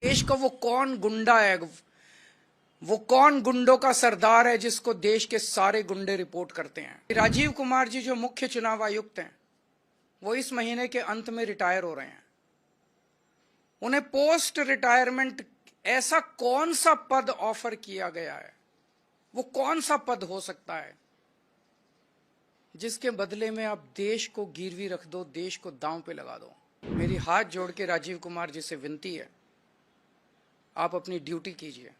देश का वो कौन गुंडा है, वो कौन गुंडों का सरदार है जिसको देश के सारे गुंडे रिपोर्ट करते हैं। राजीव कुमार जी जो मुख्य चुनाव आयुक्त हैं, वो इस महीने के अंत में रिटायर हो रहे हैं। उन्हें पोस्ट रिटायरमेंट ऐसा कौन सा पद ऑफर किया गया है, वो कौन सा पद हो सकता है जिसके बदले में आप देश को गिरवी रख दो, देश को दांव पे लगा दो। मेरी हाथ जोड़ के राजीव कुमार जी से विनती है, आप अपनी ड्यूटी कीजिए,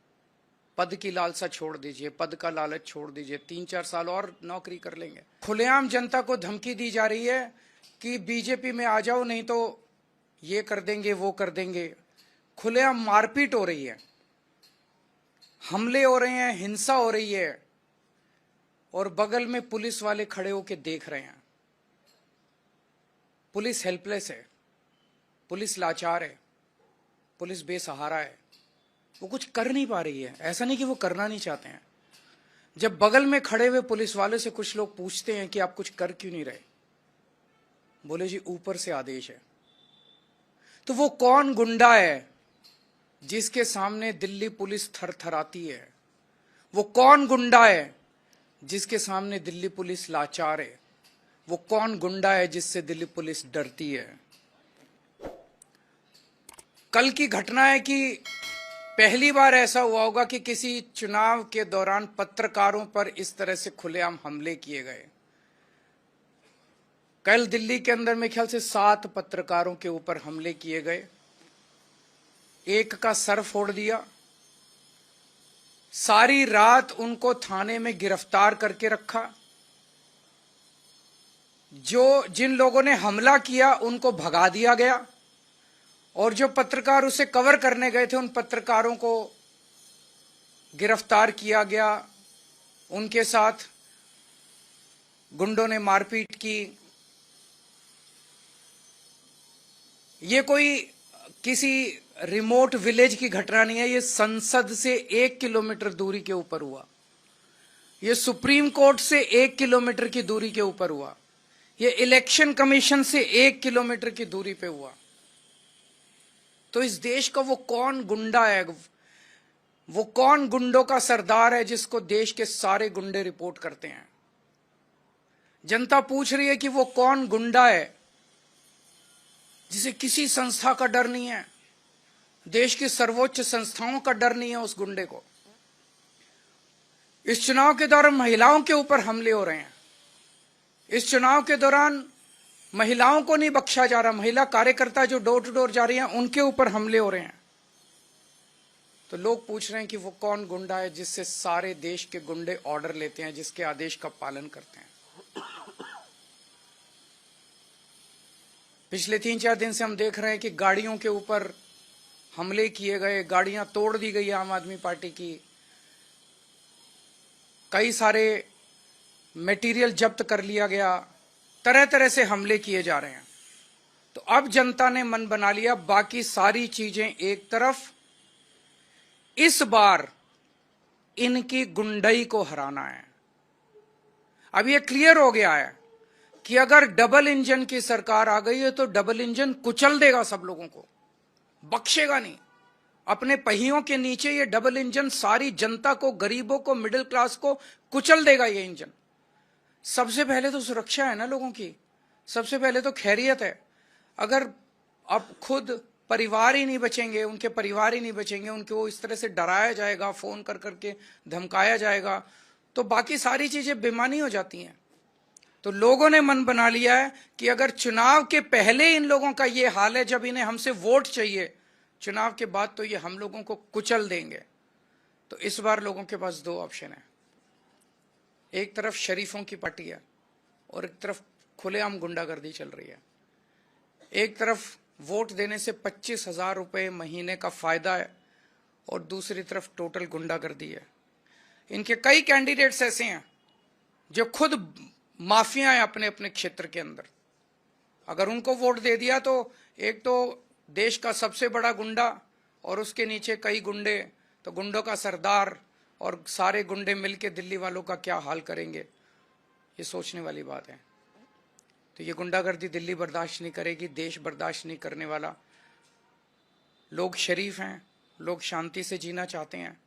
पद की लालसा छोड़ दीजिए, पद का लालच छोड़ दीजिए। 3-4 साल और नौकरी कर लेंगे। खुलेआम जनता को धमकी दी जा रही है कि बीजेपी में आ जाओ, नहीं तो ये कर देंगे, वो कर देंगे। खुलेआम मारपीट हो रही है, हमले हो रहे हैं, हिंसा हो रही है, और बगल में पुलिस वाले खड़े होकर देख रहे हैं। पुलिस हेल्पलेस है, पुलिस लाचार है, पुलिस बेसहारा है, वो कुछ कर नहीं पा रही है। ऐसा नहीं कि वो करना नहीं चाहते हैं। जब बगल में खड़े हुए पुलिस वाले से कुछ लोग पूछते हैं कि आप कुछ कर क्यों नहीं रहे, बोले जी ऊपर से आदेश है। तो वो कौन गुंडा है जिसके सामने दिल्ली पुलिस थरथराती है? वो कौन गुंडा है जिसके सामने दिल्ली पुलिस लाचार है? वो कौन गुंडा है जिससे दिल्ली पुलिस डरती है? कल की घटना है कि पहली बार ऐसा हुआ होगा कि किसी चुनाव के दौरान पत्रकारों पर इस तरह से खुलेआम हमले किए गए। कल दिल्ली के अंदर मेरे ख्याल से 7 पत्रकारों के ऊपर हमले किए गए। एक का सर फोड़ दिया, सारी रात उनको थाने में गिरफ्तार करके रखा। जिन लोगों ने हमला किया उनको भगा दिया गया, और जो पत्रकार उसे कवर करने गए थे उन पत्रकारों को गिरफ्तार किया गया। उनके साथ गुंडों ने मारपीट की। ये कोई किसी रिमोट विलेज की घटना नहीं है, ये संसद से 1 किलोमीटर दूरी के ऊपर हुआ। ये सुप्रीम कोर्ट से 1 किलोमीटर की दूरी के ऊपर हुआ। ये इलेक्शन कमीशन से 1 किलोमीटर की दूरी पे हुआ। तो इस देश का वो कौन गुंडा है, वो कौन गुंडों का सरदार है जिसको देश के सारे गुंडे रिपोर्ट करते हैं? जनता पूछ रही है कि वो कौन गुंडा है जिसे किसी संस्था का डर नहीं है, देश की सर्वोच्च संस्थाओं का डर नहीं है उस गुंडे को। इस चुनाव के दौरान महिलाओं के ऊपर हमले हो रहे हैं। इस चुनाव के दौरान महिलाओं को नहीं बख्शा जा रहा। महिला कार्यकर्ता जो डोर टू डोर जा रही हैं उनके ऊपर हमले हो रहे हैं। तो लोग पूछ रहे हैं कि वो कौन गुंडा है जिससे सारे देश के गुंडे ऑर्डर लेते हैं, जिसके आदेश का पालन करते हैं। पिछले 3-4 दिन से हम देख रहे हैं कि गाड़ियों के ऊपर हमले किए गए, गाड़ियां तोड़ दी गई आम आदमी पार्टी की, कई सारे मटेरियल जब्त कर लिया गया, तरह तरह से हमले किए जा रहे हैं। तो अब जनता ने मन बना लिया, बाकी सारी चीजें एक तरफ, इस बार इनकी गुंडई को हराना है। अब यह क्लियर हो गया है कि अगर डबल इंजन की सरकार आ गई है तो डबल इंजन कुचल देगा सब लोगों को, बख्शेगा नहीं। अपने पहियों के नीचे ये डबल इंजन सारी जनता को, गरीबों को, मिडिल क्लास को कुचल देगा। ये इंजन सबसे पहले तो सुरक्षा है ना लोगों की, सबसे पहले तो खैरियत है। अगर अब खुद परिवार ही नहीं बचेंगे, उनके परिवार ही नहीं बचेंगे, उनको इस तरह से डराया जाएगा, फोन कर करके धमकाया जाएगा, तो बाकी सारी चीजें बेमानी हो जाती हैं। तो लोगों ने मन बना लिया है कि अगर चुनाव के पहले इन लोगों का ये हाल है, जब इन्हें हमसे वोट चाहिए, चुनाव के बाद तो ये हम लोगों को कुचल देंगे। तो इस बार लोगों के पास 2 ऑप्शन है। एक तरफ शरीफों की पार्टी है और एक तरफ खुलेआम गुंडागर्दी चल रही है। एक तरफ वोट देने से 25,000 रुपये महीने का फायदा है और दूसरी तरफ टोटल गुंडागर्दी है। इनके कई कैंडिडेट्स ऐसे हैं जो खुद माफिया हैं अपने अपने क्षेत्र के अंदर। अगर उनको वोट दे दिया तो एक तो देश का सबसे बड़ा गुंडा और उसके नीचे कई गुंडे, तो गुंडों का सरदार और सारे गुंडे मिलके दिल्ली वालों का क्या हाल करेंगे, ये सोचने वाली बात है। तो ये गुंडागर्दी दिल्ली बर्दाश्त नहीं करेगी, देश बर्दाश्त नहीं करने वाला। लोग शरीफ हैं, लोग शांति से जीना चाहते हैं।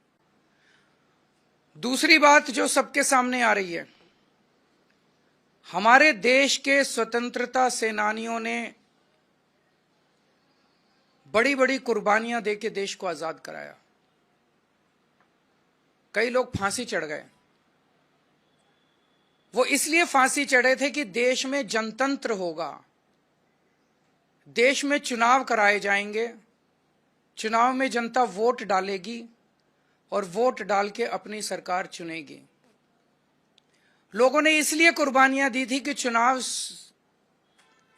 दूसरी बात जो सबके सामने आ रही है, हमारे देश के स्वतंत्रता सेनानियों ने बड़ी बड़ी कुर्बानियां देके देश को आजाद कराया। कई लोग फांसी चढ़ गए। वो इसलिए फांसी चढ़े थे कि देश में जनतंत्र होगा, देश में चुनाव कराए जाएंगे, चुनाव में जनता वोट डालेगी और वोट डाल के अपनी सरकार चुनेगी। लोगों ने इसलिए कुर्बानियां दी थी कि चुनाव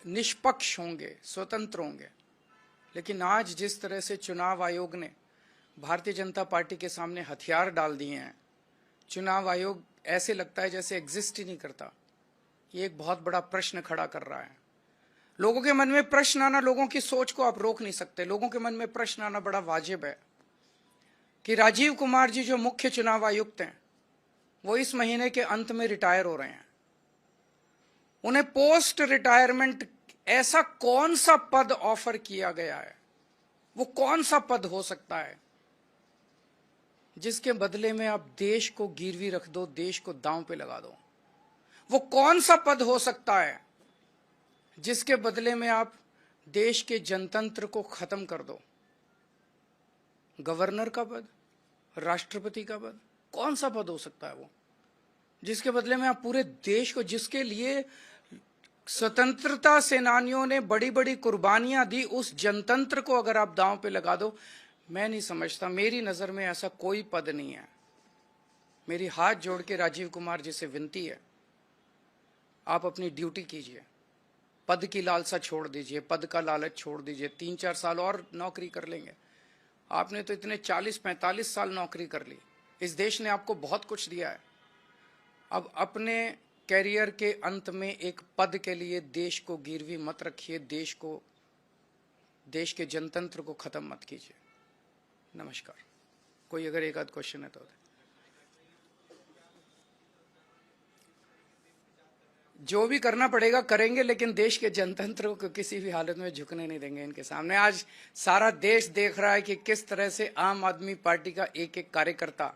निष्पक्ष होंगे, स्वतंत्र होंगे। लेकिन आज जिस तरह से चुनाव आयोग ने भारतीय जनता पार्टी के सामने हथियार डाल दिए हैं, चुनाव आयोग ऐसे लगता है जैसे एग्जिस्ट ही नहीं करता। ये एक बहुत बड़ा प्रश्न खड़ा कर रहा है। लोगों के मन में प्रश्न आना, लोगों की सोच को आप रोक नहीं सकते। लोगों के मन में प्रश्न आना बड़ा वाजिब है कि राजीव कुमार जी जो मुख्य चुनाव आयुक्त हैं, वो इस महीने के अंत में रिटायर हो रहे हैं। उन्हें पोस्ट रिटायरमेंट ऐसा कौन सा पद ऑफर किया गया है, वो कौन सा पद हो सकता है जिसके बदले में आप देश को गिरवी रख दो, देश को दांव पे लगा दो? वो कौन सा पद हो सकता है जिसके बदले में आप देश के जनतंत्र को खत्म कर दो? गवर्नर का पद, राष्ट्रपति का पद, कौन सा पद हो सकता है वो जिसके बदले में आप पूरे देश को, जिसके लिए स्वतंत्रता सेनानियों ने बड़ी बड़ी कुर्बानियां दी, उस जनतंत्र को अगर आप दांव पे लगा दो? मैं नहीं समझता, मेरी नजर में ऐसा कोई पद नहीं है। मेरी हाथ जोड़ के राजीव कुमार जी से विनती है, आप अपनी ड्यूटी कीजिए, पद की लालसा छोड़ दीजिए, पद का लालच छोड़ दीजिए। 3-4 साल और नौकरी कर लेंगे। आपने तो इतने 40-45 साल नौकरी कर ली, इस देश ने आपको बहुत कुछ दिया है। अब अपने कैरियर के अंत में एक पद के लिए देश को गिरवी मत रखिए, देश के जनतंत्र को खत्म मत कीजिए। नमस्कार। कोई अगर एक आध क्वेश्चन है तो जो भी करना पड़ेगा करेंगे, लेकिन देश के जनतंत्र को किसी भी हालत में झुकने नहीं देंगे इनके सामने। आज सारा देश देख रहा है कि किस तरह से आम आदमी पार्टी का एक एक कार्यकर्ता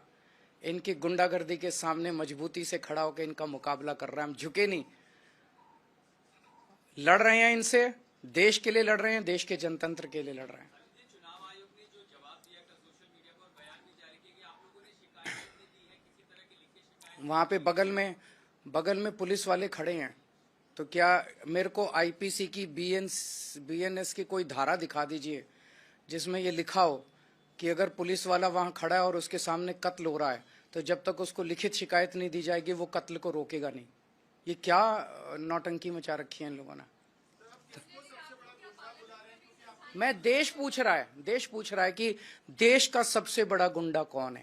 इनकी गुंडागर्दी के सामने मजबूती से खड़ा होकर इनका मुकाबला कर रहा है। हम झुके नहीं, लड़ रहे हैं इनसे, देश के लिए लड़ रहे हैं, देश के जनतंत्र के लिए लड़ रहे हैं। वहां पे बगल में पुलिस वाले खड़े हैं, तो क्या मेरे को आईपीसी की बीएनएस की कोई धारा दिखा दीजिए जिसमें ये लिखा हो कि अगर पुलिस वाला वहां खड़ा है और उसके सामने कत्ल हो रहा है तो जब तक उसको लिखित शिकायत नहीं दी जाएगी वो कत्ल को रोकेगा नहीं। ये क्या नौटंकी मचा रखी है इन लोगों ने? मैं देश पूछ रहा है कि देश का सबसे बड़ा गुंडा कौन है?